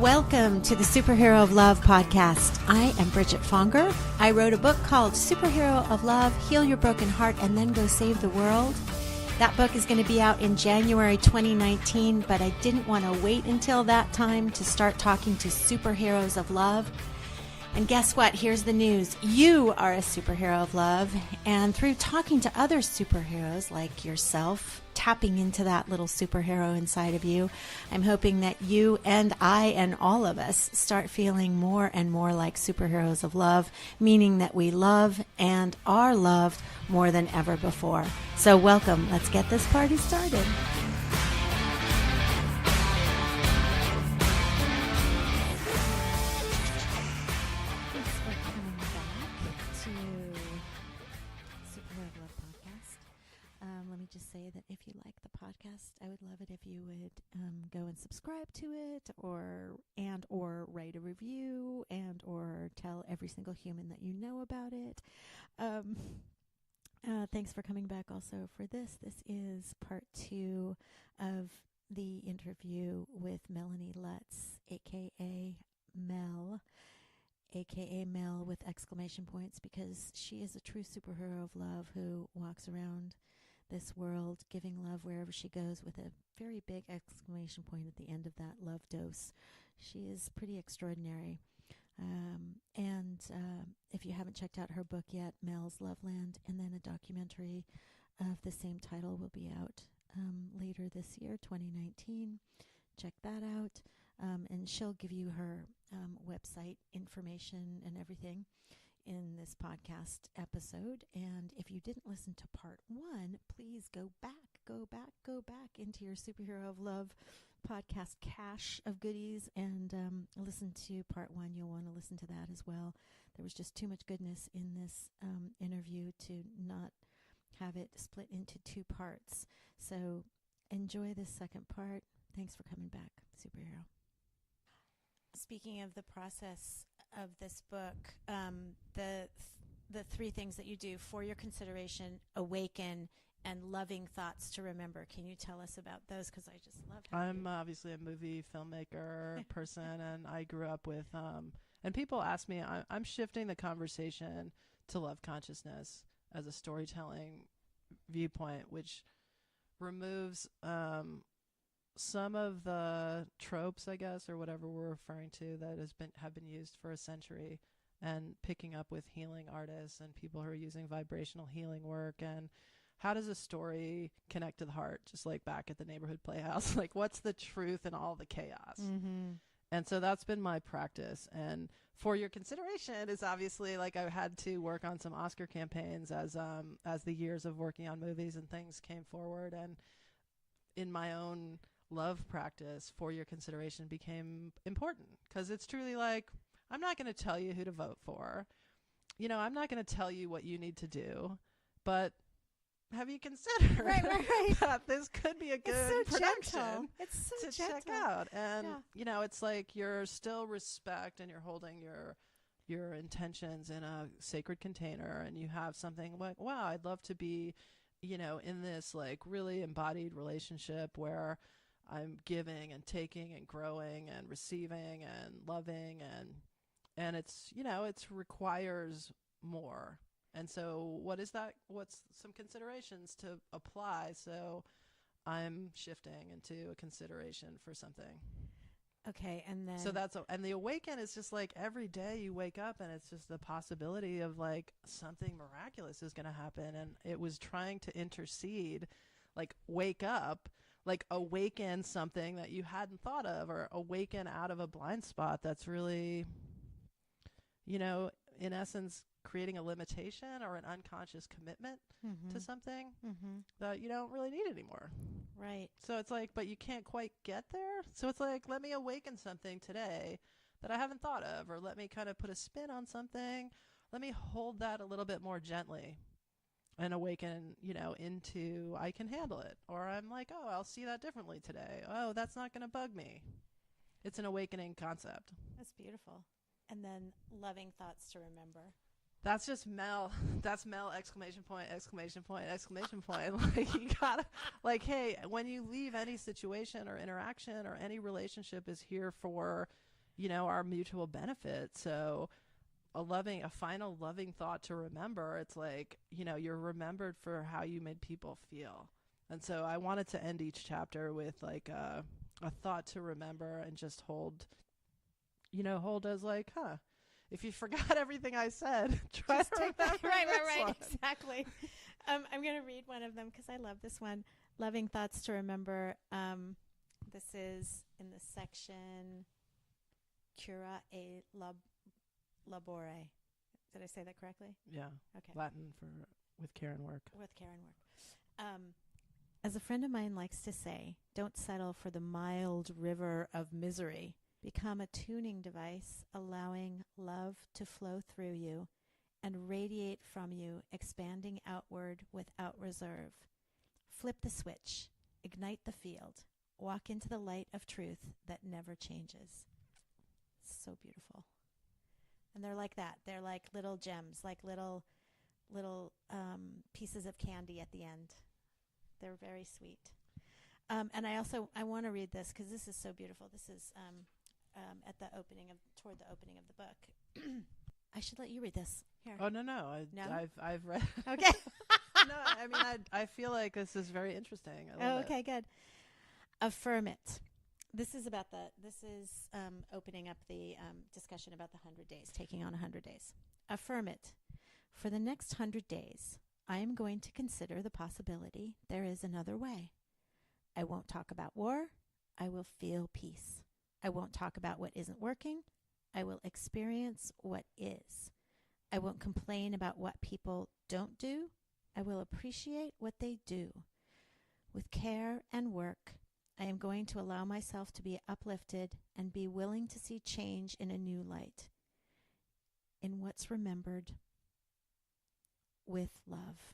Welcome to the Superhero of Love podcast. I am Bridget Fonger. I wrote a book called Superhero of Love, Heal Your Broken Heart, and Then Go Save the World. That book is going to be out in January 2019, but I didn't want to wait until that time to start talking to superheroes of love. And guess what? Here's the news. You are a superhero of love. And through talking to other superheroes like yourself, tapping into that little superhero inside of you, I'm hoping that you and I and all of us start feeling more and more like superheroes of love, meaning that we love and are loved more than ever before. So welcome. Let's get this party started. Just say that if you like the podcast, I would love it if you would go and subscribe to it, or write a review, or tell every single human that you know about it. Thanks for coming back also for this. This is part 2 of the interview with Melanie Lutz, aka Mel with exclamation points, because she is a true superhero of love who walks around this world giving love wherever she goes, with a very big exclamation point at the end of that love dose. She is pretty extraordinary. And if you haven't checked out her book yet, Mel's Loveland, and then a documentary of the same title will be out later this year, 2019. Check that out. And she'll give you her website information and everything in this podcast episode. And if you didn't listen to part 1, please go back into your Superhero of Love podcast cache of goodies and listen to part 1. You'll want to listen to that as well. There was just too much goodness in this interview to not have it split into 2 parts. So enjoy this second part. Thanks for coming back, superhero. Speaking of the process of this book, the 3 things that you do: for your consideration, awaken, and loving thoughts to remember. Can you tell us about those? Because I just love how I'm obviously a movie filmmaker person, and I grew up with and people ask me, I'm shifting the conversation to love consciousness as a storytelling viewpoint, which removes some of the tropes, I guess, or whatever we're referring to, that have been used for a century, and picking up with healing artists and people who are using vibrational healing work. And how does a story connect to the heart? Just like back at the neighborhood playhouse, like what's the truth in all the chaos? Mm-hmm. And so that's been my practice. And for your consideration is obviously, like, I had to work on some Oscar campaigns as the years of working on movies and things came forward. And in my own love practice, for your consideration became important, because it's truly like, I'm not going to tell you who to vote for. You know, I'm not going to tell you what you need to do, but have you considered right. that this could be a good production it's so to gentle. check out? And, you know, it's like you're still respect, and you're holding your intentions in a sacred container, and you have something like, wow, I'd love to be, you know, in this like really embodied relationship where I'm giving and taking and growing and receiving and loving, and it's, you know, it requires more. And so what is that? What's some considerations to apply? So I'm shifting into a consideration for something. Okay. And then, so and the awaken is just like every day you wake up and it's just the possibility of like something miraculous is going to happen. And it was trying to intercede, like wake up, like awaken something that you hadn't thought of, or awaken out of a blind spot that's really, you know, in essence, creating a limitation or an unconscious commitment to something that you don't really need anymore. Right. So it's like, but you can't quite get there. So it's like, let me awaken something today that I haven't thought of, or let me kind of put a spin on something. Let me hold that a little bit more gently and awaken, you know, into I can handle it. Or I'm like, oh, I'll see that differently today. Oh, that's not going to bug me. It's an awakening concept. That's beautiful. And then loving thoughts to remember. That's just Mel. That's Mel, exclamation point, exclamation point, exclamation point. Like, you gotta, like, hey, when you leave any situation or interaction or any relationship is here for our mutual benefit. So a final loving thought to remember, it's like, you're remembered for how you made people feel. And so I wanted to end each chapter with like a thought to remember and just hold as like, if you forgot everything I said, try Just to take remember that. Right, this one. exactly. I'm going to read one of them because I love this one. Loving thoughts to remember. This is in the section Cura e Labore. Did I say that correctly? Yeah. Okay. Latin for with care and work. With care and work. As a friend of mine likes to say, don't settle for the mild river of misery. Become a tuning device, allowing love to flow through you and radiate from you, expanding outward without reserve. Flip the switch, ignite the field, walk into the light of truth that never changes. So beautiful. And they're like that. They're like little gems, like little pieces of candy at the end. They're very sweet. And I want to read this because this is so beautiful. This is toward the opening of the book. I should let you read this. Here. Oh, no. I've read. Okay. No, I mean, I feel like this is very interesting. I love okay, good. Affirm it. This is opening up the discussion about the 100 days, taking on 100 days. Affirm it. For the next 100 days, I am going to consider the possibility there is another way. I won't talk about war. I will feel peace. I won't talk about what isn't working. I will experience what is. I won't complain about what people don't do. I will appreciate what they do. With care and work, I am going to allow myself to be uplifted and be willing to see change in a new light, in what's remembered, with love.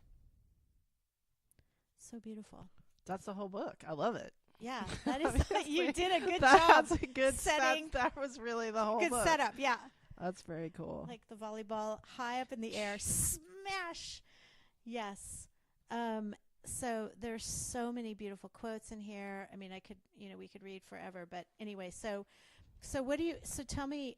So beautiful. That's the whole book. I love it. Yeah, that is. You did a good That's job. a good setting. That was really the whole Good book. setup. Yeah. That's very cool. Like the volleyball, high up in the air, smash. Yes. So there's so many beautiful quotes in here. I mean, we could read forever, but anyway, so tell me,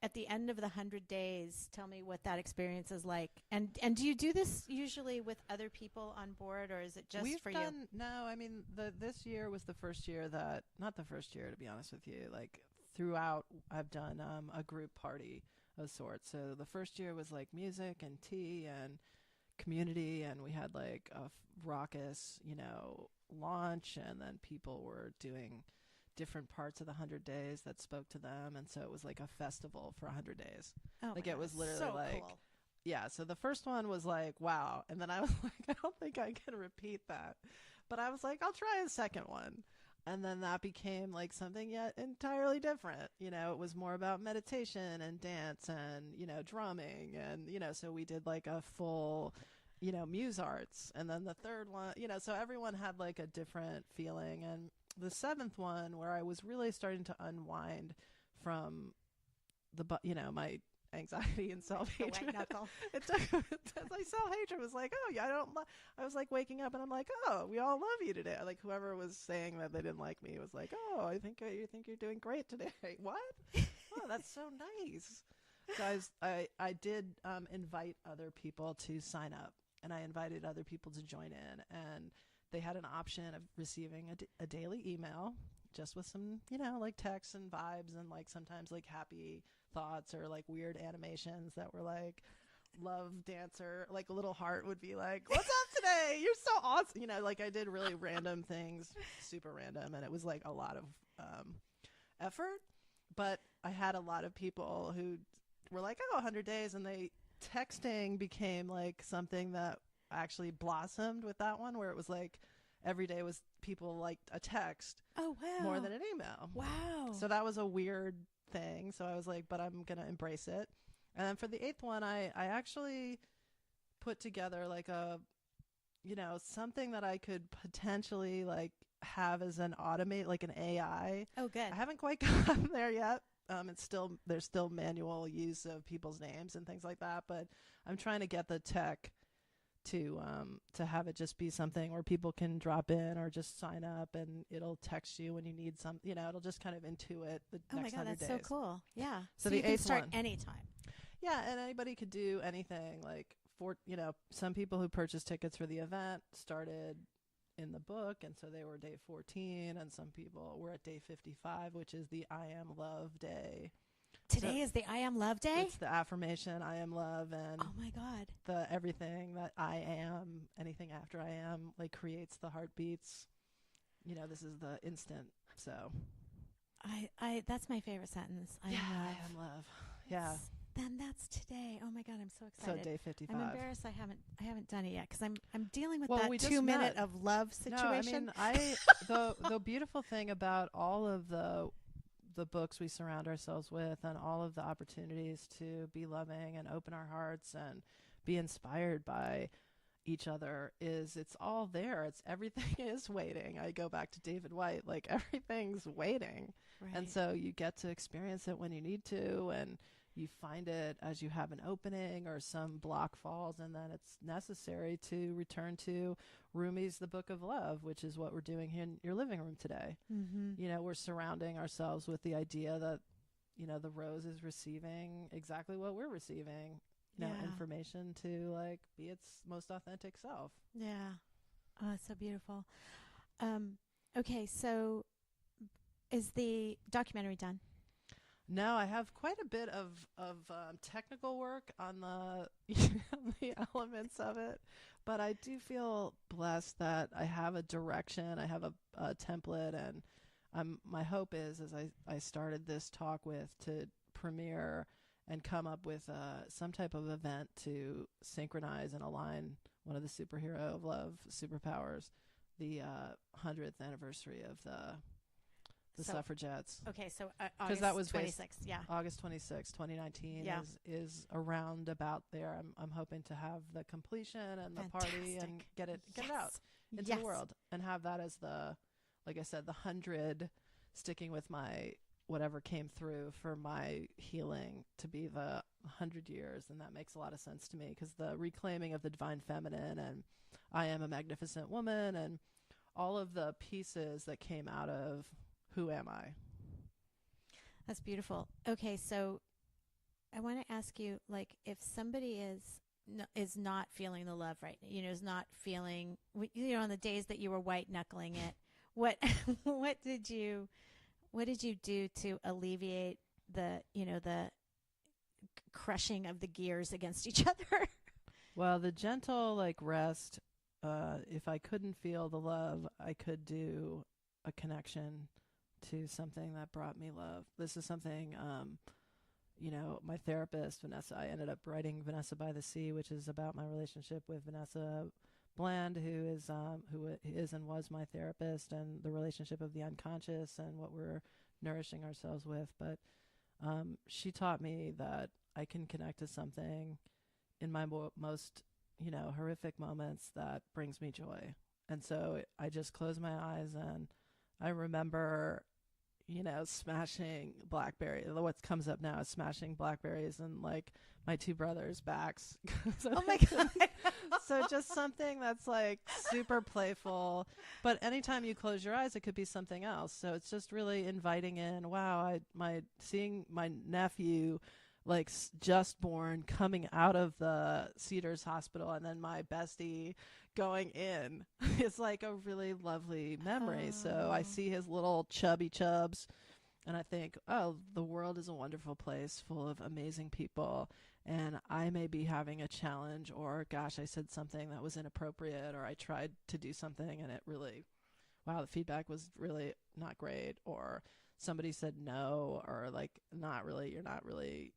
at the end of the 100 days, tell me what that experience is like. And do you do this usually with other people on board, or is it just for you? No, I mean, this year was the first year not the first year, to be honest with you, like throughout I've done a group party of sorts. So the first year was like music and tea and community, and we had like a raucous, launch, and then people were doing different parts of the 100 days that spoke to them, and so it was like a festival for 100 days. Oh, like it was literally so like cool. Yeah, so the first one was like, wow, and then I was like, I don't think I can repeat that, but I was like, I'll try a second one. And then that became like something yet entirely different. It was more about meditation and dance and, drumming. And, so we did like a full, muse arts. And then the third one, so everyone had like a different feeling. And the seventh one, where I was really starting to unwind from my anxiety and self-hatred. It took my self-hatred was like, oh yeah, I was like waking up and I'm like, oh, we all love you today. Like whoever was saying that they didn't like me was like, oh, I think you think you're doing great today. What? Oh, that's so nice. So I did invite other people to sign up, and I invited other people to join in, and they had an option of receiving a daily email just with some, like texts and vibes, and like sometimes like happy thoughts or like weird animations that were like love dancer, like a little heart would be like, what's up today? You're so awesome. Like I did really random things, super random. And it was like a lot of effort, but I had a lot of people who were like, oh, 100 days. And texting became like something that actually blossomed with that one, where it was like every day was people liked a text. Oh, wow. More than an email. Wow. So that was a weird thing. So I was like, but I'm going to embrace it. And then for the eighth one, I actually put together like a, something that I could potentially like have as an like an AI. Oh, good. I haven't quite gotten there yet. There's still manual use of people's names and things like that, but I'm trying to get the tech to have it just be something where people can drop in or just sign up and it'll text you when you need some, it'll just kind of intuit the next 100 days. Oh my God, that's so cool. Yeah. So you the can eighth start one. anytime. Yeah, and anybody could do anything. Like some people who purchased tickets for the event started in the book, and so they were day 14, and some people were at day 55, which is the I Am Love Day. Today is the I Am Love Day? It's the affirmation, I am love, and oh my God, the everything that I am, anything after I am, like creates the heartbeats. This is the instant. So I that's my favorite sentence. I am love. I am love. Yeah. Then that's today. Oh my God, I'm so excited. So day 55. I'm embarrassed I haven't done it yet because I'm dealing with Well, that we just 2-minute met. of love situation. No, I mean, the beautiful thing about all of the books we surround ourselves with and all of the opportunities to be loving and open our hearts and be inspired by each other is it's all there. It's everything is waiting. I go back to David White, like everything's waiting. Right. And so you get to experience it when you need to, and you find it as you have an opening or some block falls, and then it's necessary to return to Rumi's The Book of Love, which is what we're doing here in your living room today. Mm-hmm. We're surrounding ourselves with the idea that, the rose is receiving exactly what we're receiving, information to like be its most authentic self. Yeah. Oh, it's so beautiful. Okay, so is the documentary done? No, I have quite a bit of technical work on the elements of it, but I do feel blessed that I have a direction, I have a template, and my hope is, as I started this talk with, to premiere and come up with some type of event to synchronize and align one of the superhero of love superpowers, the 100th anniversary of the suffragettes. Okay, so August that was 26th, yeah. August 26, 2019 is around about there. I'm hoping to have the completion and the party and get it out into the world and have that as like I said, the 100 sticking with my whatever came through for my healing to be the 100 years. And that makes a lot of sense to me because the reclaiming of the divine feminine and I am a magnificent woman and all of the pieces that came out of who am I? That's beautiful. Okay, so I want to ask you, like, if somebody is not feeling the love right now, is not feeling, on the days that you were white knuckling it, what did you do to alleviate the crushing of the gears against each other? Well, the gentle rest. If I couldn't feel the love, I could do a connection to something that brought me love. This is something, my therapist, Vanessa, I ended up writing Vanessa by the Sea, which is about my relationship with Vanessa Bland, who is and was my therapist, and the relationship of the unconscious and what we're nourishing ourselves with. But she taught me that I can connect to something in my most, horrific moments that brings me joy. And so I just close my eyes and I remember, smashing blackberries. What comes up now is smashing blackberries and my two brothers' backs. Oh my God. So just something that's super playful. But anytime you close your eyes, it could be something else. So it's just really inviting in, wow, seeing my nephew just born coming out of the Cedars Hospital and then my bestie going in. It's a really lovely memory. So I see his little chubby chubs and I think, oh, the world is a wonderful place full of amazing people. And I may be having a challenge or, gosh, I said something that was inappropriate or I tried to do something and it really, wow, the feedback was really not great, or somebody said no, or not really, you're not really,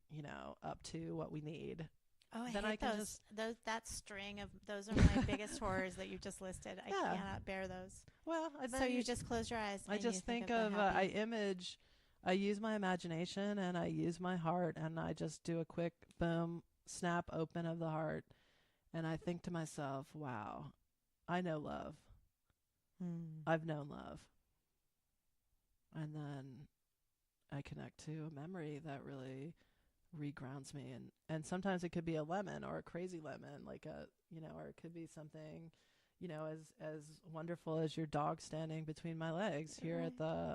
up to what we need. Oh, I then hate I can those. That string of those are my biggest horrors that you just listed. I cannot bear those. Well, so you just close your eyes. I and just you think of I use my imagination and I use my heart and I just do a quick boom, snap open of the heart, and I think to myself, wow, I know love. I've known love. And then I connect to a memory that really regrounds me. And sometimes it could be a lemon or a crazy lemon, like a, or it could be something, as wonderful as your dog standing between my legs here Right.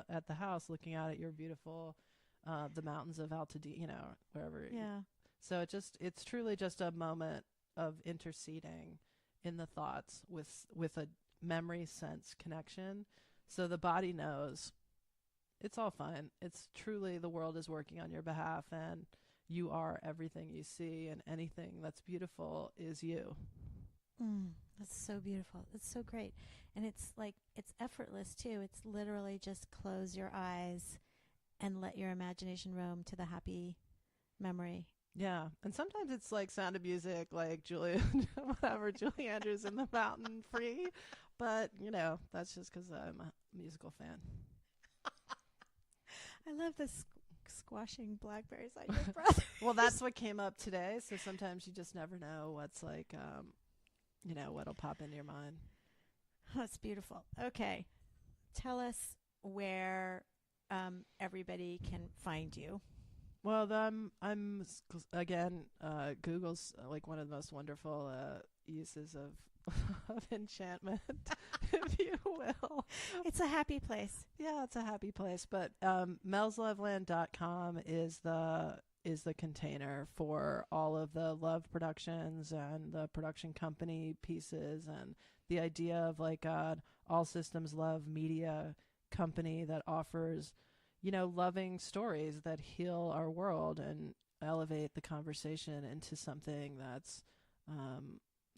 at the house, looking out at your beautiful, the mountains of Altadena, wherever. Yeah. So it's truly just a moment of interceding in the thoughts with a memory sense connection. So the body knows it's all fine. It's truly the world is working on your behalf, and you are everything you see, and anything that's beautiful is you. That's so beautiful. It's so great. And it's like, it's effortless too. It's literally just close your eyes and let your imagination roam to the happy memory. Yeah, and sometimes it's like Sound of Music, like Julia, whatever, Julie Andrews in the Mountain Free, but that's just because I'm a musical fan. I love the squashing blackberries on your brother. Well, that's what came up today. So sometimes you just never know what's like, what'll pop into your mind. That's beautiful. Okay. Tell us where everybody can find you. Well, again, Google's like one of the most wonderful uses of of enchantment, if you will. It's a happy place. Yeah, it's a happy place. But melsloveland.com is the container for all of the love productions and the production company pieces, and the idea of like all systems love media company that offers loving stories that heal our world and elevate the conversation into something that's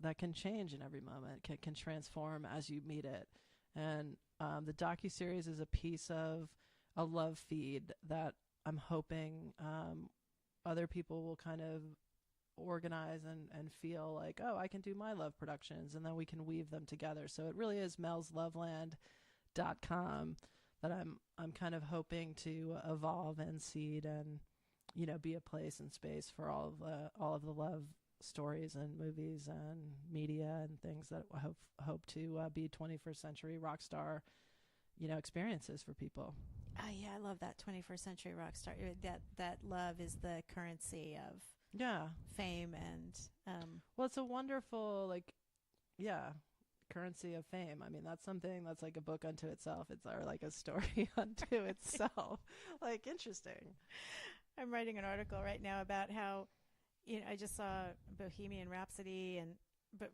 that can change in every moment, can transform as you meet it. And the docuseries is a piece of a love feed that I'm hoping other people will kind of organize and feel like, oh, I can do my love productions, and then we can weave them together. So it really is melsloveland.com that I'm kind of hoping to evolve and seed and be a place and space for all of the love stories and movies and media and things that I hope to be 21st century rock star experiences for people. Oh yeah, I love that 21st century rock star. That love is the currency of fame and well, it's a wonderful currency of fame. I mean, that's something that's like a book unto itself. It's like a story unto itself. Like, interesting. I'm writing an article right now about how, I just saw Bohemian Rhapsody, and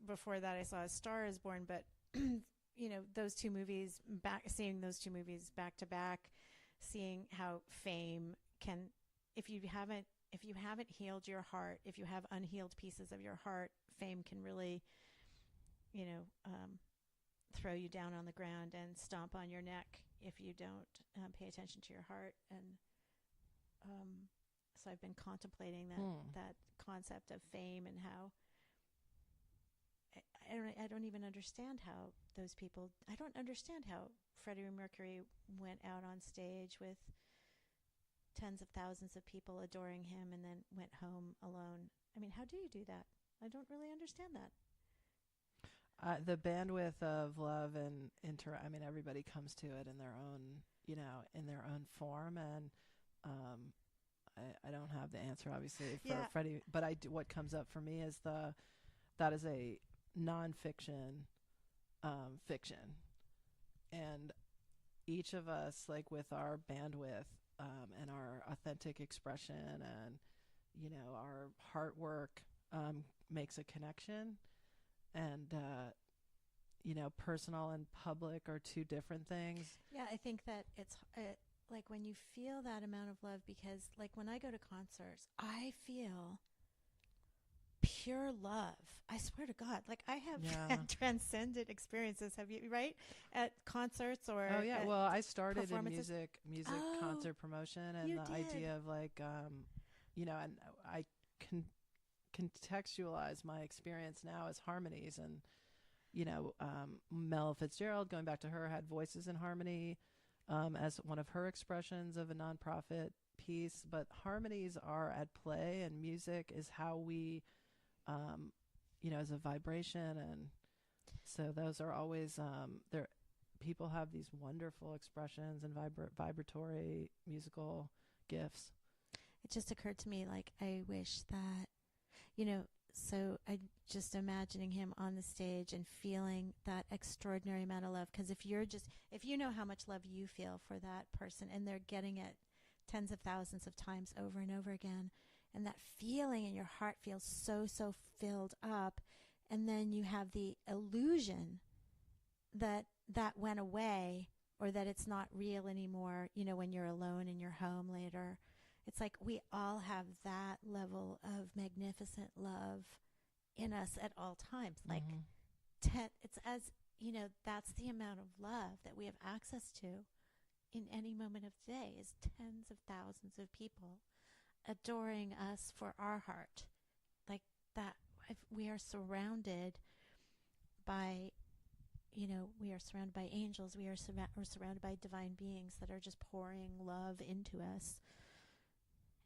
before that I saw A Star Is Born. But those two movies seeing those two movies back to back, seeing how fame can, if you haven't healed your heart, if you have unhealed pieces of your heart, fame can really throw you down on the ground and stomp on your neck if you don't pay attention to your heart. And so I've been contemplating that concept of fame, and how I don't even understand how those people. I don't understand how Freddie Mercury went out on stage with tens of thousands of people adoring him and then went home alone. I mean, how do you do that? I don't really understand that. The bandwidth of love and I mean, everybody comes to it in their own, in their own form, and I don't have the answer obviously for Freddie, but what comes up for me is that is a nonfiction fiction, and each of us, like, with our bandwidth and our authentic expression and our heart work makes a connection. And personal and public are two different things. Yeah, I think that it's like when you feel that amount of love, because like when I go to concerts, I feel pure love. I swear to God, like I have transcended experiences. Have you, right? At concerts or well, I started in music concert promotion, and the idea of like and I can contextualize my experience now as harmonies, and Mel Fitzgerald, going back to her, had Voices in Harmony as one of her expressions of a nonprofit piece. But harmonies are at play, and music is how we as a vibration, and so those are always there. People have these wonderful expressions and vibratory musical gifts. it just occurred to me, like, I wish that, so I just imagining him on the stage and feeling that extraordinary amount of love. Because if you know how much love you feel for that person, and they're getting it tens of thousands of times over and over again, and that feeling in your heart feels so, so filled up, and then you have the illusion that that went away, or that it's not real anymore, when you're alone in your home later. It's like we all have that level of magnificent love in us at all times. Like, it's as, that's the amount of love that we have access to in any moment of the day, is tens of thousands of people adoring us for our heart. Like that, we are surrounded by, we are surrounded by angels. We're surrounded by divine beings that are just pouring love into us.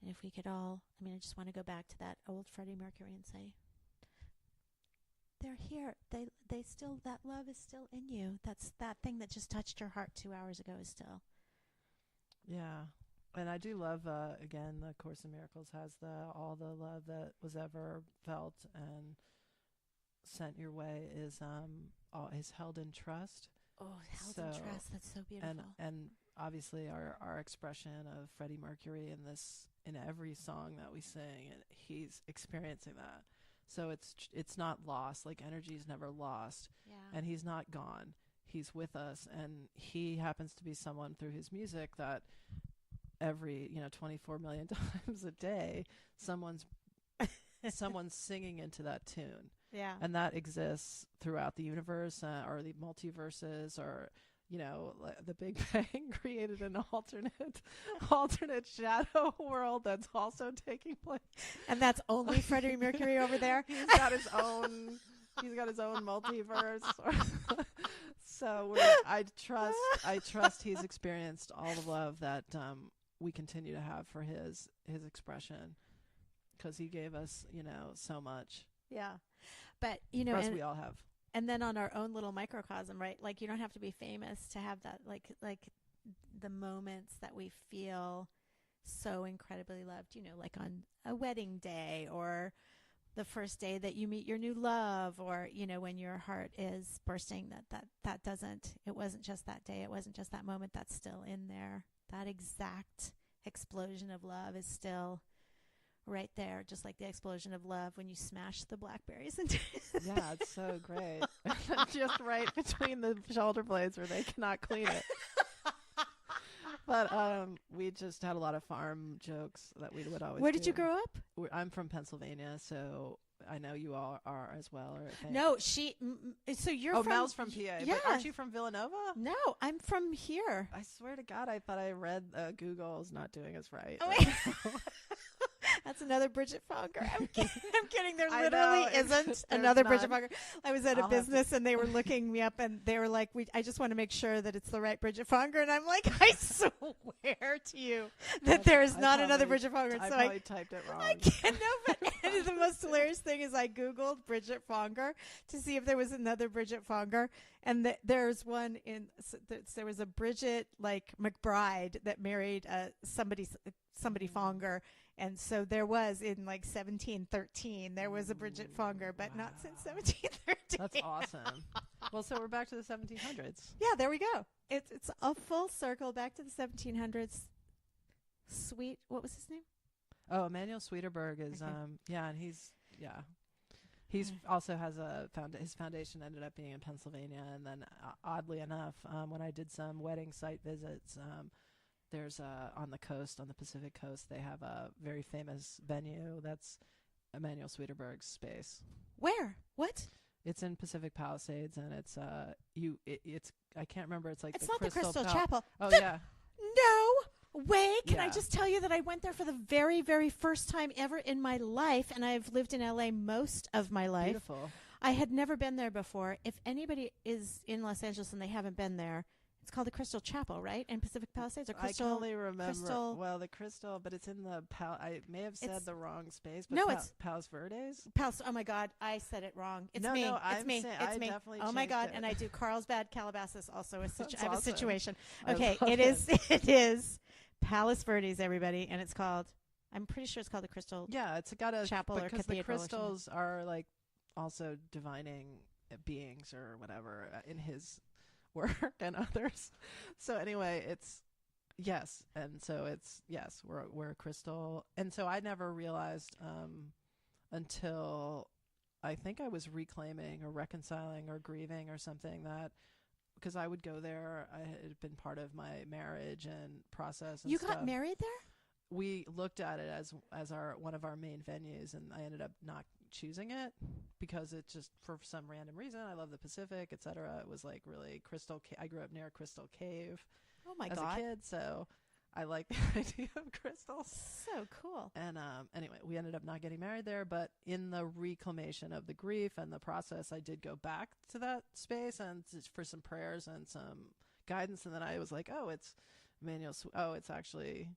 And if we could all, I just want to go back to that old Freddie Mercury and say, they're here. They still, that love is still in you. That's that thing that just touched your heart 2 hours ago is still. Yeah. And I do love, again, the Course in Miracles has all the love that was ever felt and sent your way is held in trust. Oh, held in trust. That's so beautiful. And obviously our expression of Freddie Mercury in every song that we sing, and he's experiencing that. So it's not lost. Like, energy is never lost. Yeah. And he's not gone. He's with us, and he happens to be someone through his music that every 24 million times a day someone's singing into that tune. Yeah. And that exists throughout the universe, or the multiverses, or the Big Bang created an alternate shadow world that's also taking place. And that's only Freddie Mercury over there. He's got his own multiverse. So I trust he's experienced all the love that we continue to have for his expression, because he gave us so much. Yeah. But as we all have. And then on our own little microcosm, right? Like, you don't have to be famous to have that, like the moments that we feel so incredibly loved, like on a wedding day, or the first day that you meet your new love, or, when your heart is bursting, it wasn't just that day. It wasn't just that moment. That's still in there. That exact explosion of love is still right there, just like the explosion of love when you smash the blackberries into Yeah, it's so great. Just right between the shoulder blades where they cannot clean it. But we just had a lot of farm jokes that we would always Where did you grow up? I'm from Pennsylvania, so I know you all are as well. No, so you're from... Oh, Mel's from PA. Yeah. But aren't you from Villanova? No, I'm from here. I swear to God, I thought I read Google's not doing us right. Oh, wait. That's another Bridget Fonger. I'm kidding. There literally isn't another Bridget Fonger. I was at a business and they were looking me up and they were like, I just want to make sure that it's the right Bridget Fonger. And I'm like, I swear to you that there is not another Bridget Fonger. I probably typed it wrong. I can't know, but the most hilarious thing is I Googled Bridget Fonger to see if there was another Bridget Fonger. And there's one there was a Bridget like McBride that married somebody Fonger. And so there was in like 1713, there was a Bridget Fonger, but not since 1713. That's awesome. Well, so we're back to the 1700s. Yeah, there we go. It's a full circle back to the 1700s. What was his name? Oh, Emanuel Swedenborg is, Okay. and he's also has his foundation ended up being in Pennsylvania. And then oddly enough, when I did some wedding site visits, there's on the coast, on the Pacific coast, they have a very famous venue that's Emanuel Swedenborg's space. Where? What? It's in Pacific Palisades, and it's I can't remember. It's not the Crystal Chapel. Oh yeah. No way. Can I Yeah. just tell you that I went there for the very, very first time ever in my life, and I've lived in LA most of my life. Beautiful. I had never been there before. If anybody is in Los Angeles and they haven't been there, it's called the Crystal Chapel, right? In Pacific Palisades, or Crystal? I can only remember. Crystal, well, the Crystal, but it's in the I may have said the wrong space. But No, it's Palos Verdes. Oh my God, I said it wrong. It's No, me. no, it's I'm me. saying- It's I me. definitely Oh my changed God, it. and I do Carlsbad, Calabasas. Also, I That's have a awesome. situation. I Okay, love it is. It is Palos Verdes, everybody, and it's called I'm pretty sure it's called the Crystal Yeah, it's got a Chapel or because the Cathedral. crystals are like also divining beings or whatever in his work and others. So anyway, it's yes, and so it's yes, we're a crystal, and so I never realized until I think I was reclaiming or reconciling or grieving or something that because I would go there, I had been part of my marriage and process and You stuff. got married there? We looked at it as our one of our main venues, and I ended up not choosing it because it just for some random reason I love the Pacific, etc. It was like really I grew up near Crystal Cave Oh my as God. a kid, so I like the idea of crystals. So cool. And anyway, we ended up not getting married there, but in the reclamation of the grief and the process, I did go back to that space and for some prayers and some guidance, and then I was like, oh, it's it's actually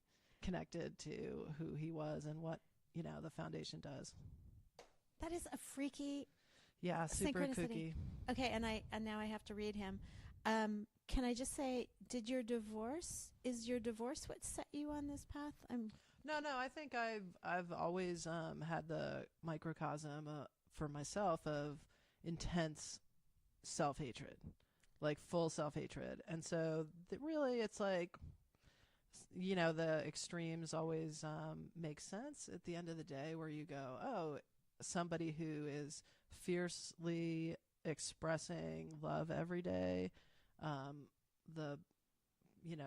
connected to who he was and what the foundation does. That is a freaky. Yeah, super kooky. Okay, and now I have to read him. Can I just say, is your divorce what set you on this path? No, I think I've always had the microcosm for myself of intense self-hatred, like full self-hatred, and so really it's like the extremes always make sense at the end of the day, where you go, oh, somebody who is fiercely expressing love every day, the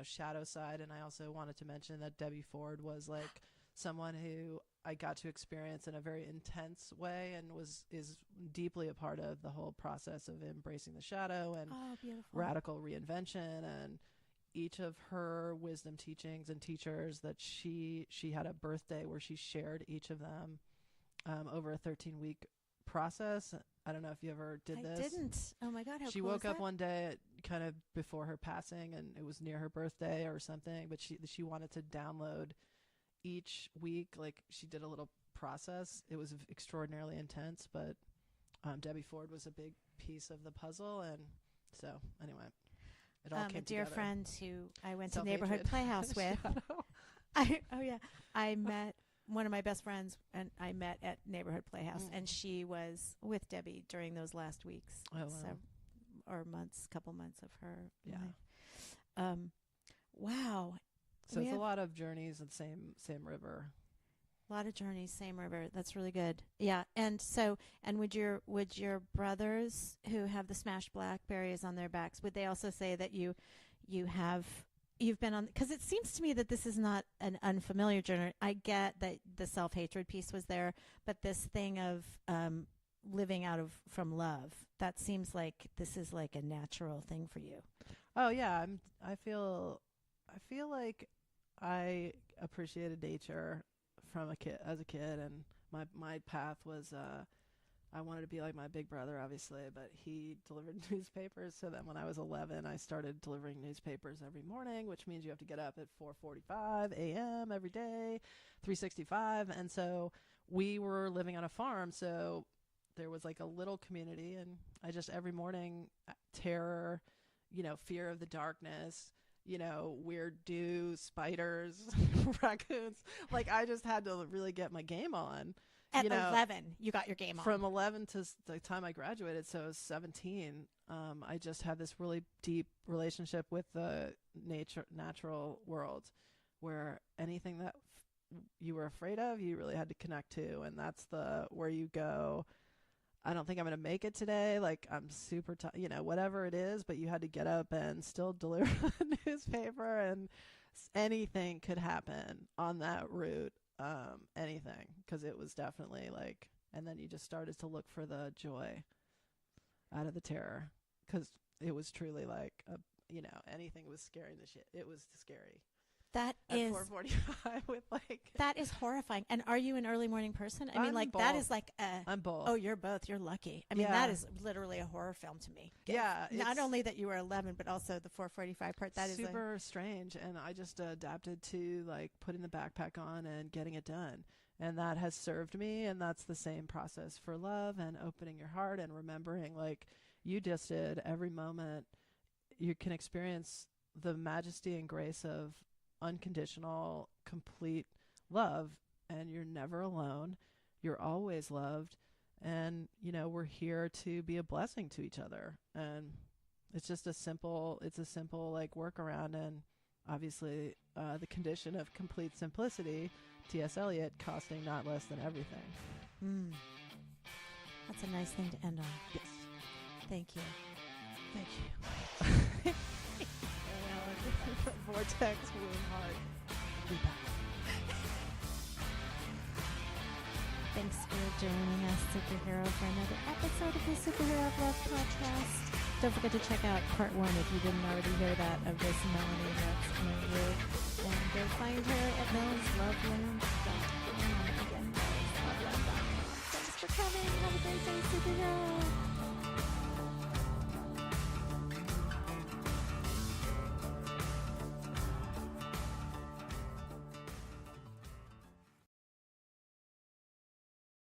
shadow side. And I also wanted to mention that Debbie Ford was like someone who I got to experience in a very intense way and is deeply a part of the whole process of embracing the shadow and radical reinvention. And each of her wisdom teachings and teachers that she had a birthday where she shared each of them over a 13-week process. I don't know if you ever did this. I didn't. Oh my God, how she cool woke is up that? one day kind of before her passing, and it was near her birthday or something, but she wanted to download each week. Like, she did a little process. It was extraordinarily intense, but Debbie Ford was a big piece of the puzzle. And so anyway, it all came a dear together. friend who I went to Self-hatred. Neighborhood Playhouse with. I met one of my best friends, and I met at Neighborhood Playhouse, and she was with Debbie during those last weeks. Oh, wow. Or months, couple months of her life. Wow. So it's a lot of journeys in the same river. A lot of journeys, same river. That's really good. Yeah. And would your brothers who have the smashed blackberries on their backs, would they also say that you've been on, because it seems to me that this is not an unfamiliar journey. I get that the self-hatred piece was there, but this thing of living from love, that seems like this is like a natural thing for you. Oh yeah, I feel like I appreciated nature as a kid, and my path was I wanted to be like my big brother, obviously, but he delivered newspapers. So then when I was 11, I started delivering newspapers every morning, which means you have to get up at 4:45 a.m. every day, 365. And so we were living on a farm, so there was like a little community, and I just every morning, terror, fear of the darkness, weird dew, spiders, raccoons. Like, I just had to really get my game on. At 11, you got your game on. From 11 to the time I graduated, so I was 17, I just had this really deep relationship with the natural world, where anything that you were afraid of, you really had to connect to, and that's where you go, I don't think I'm going to make it today. Like, I'm super whatever it is, but you had to get up and still deliver the newspaper, and anything could happen on that route. Anything, because it was definitely like, and then you just started to look for the joy out of the terror, because it was truly like anything was scaring the shit. It was scary. That at is 4:45 with like. That is horrifying. And are you an early morning person? I mean, like both. That is like I'm both. Oh, you're both. You're lucky. I mean, that is literally a horror film to me. Yeah. Not only that you were 11, but also the 4:45 part. That is super strange, and I just adapted to like putting the backpack on and getting it done, and that has served me. And that's the same process for love and opening your heart and remembering, like you just did. Every moment you can experience the majesty and grace of unconditional, complete love and you're never alone. You're always loved. And, we're here to be a blessing to each other. And it's just a simple like workaround. And obviously, the condition of complete simplicity, T.S. Eliot, costing not less than everything. That's a nice thing to end on. Yes. Thank you. Thank you. Vortex, wound heart. Be back. Thanks for joining us, Superhero, for another episode of the Superhero of Love podcast. Don't forget to check out part 1 if you didn't already hear that of this Melanie Lutz interview. And go find her at melsloveland.com. Again, melsloveland.com. Thanks for coming. Have a great day, Superhero.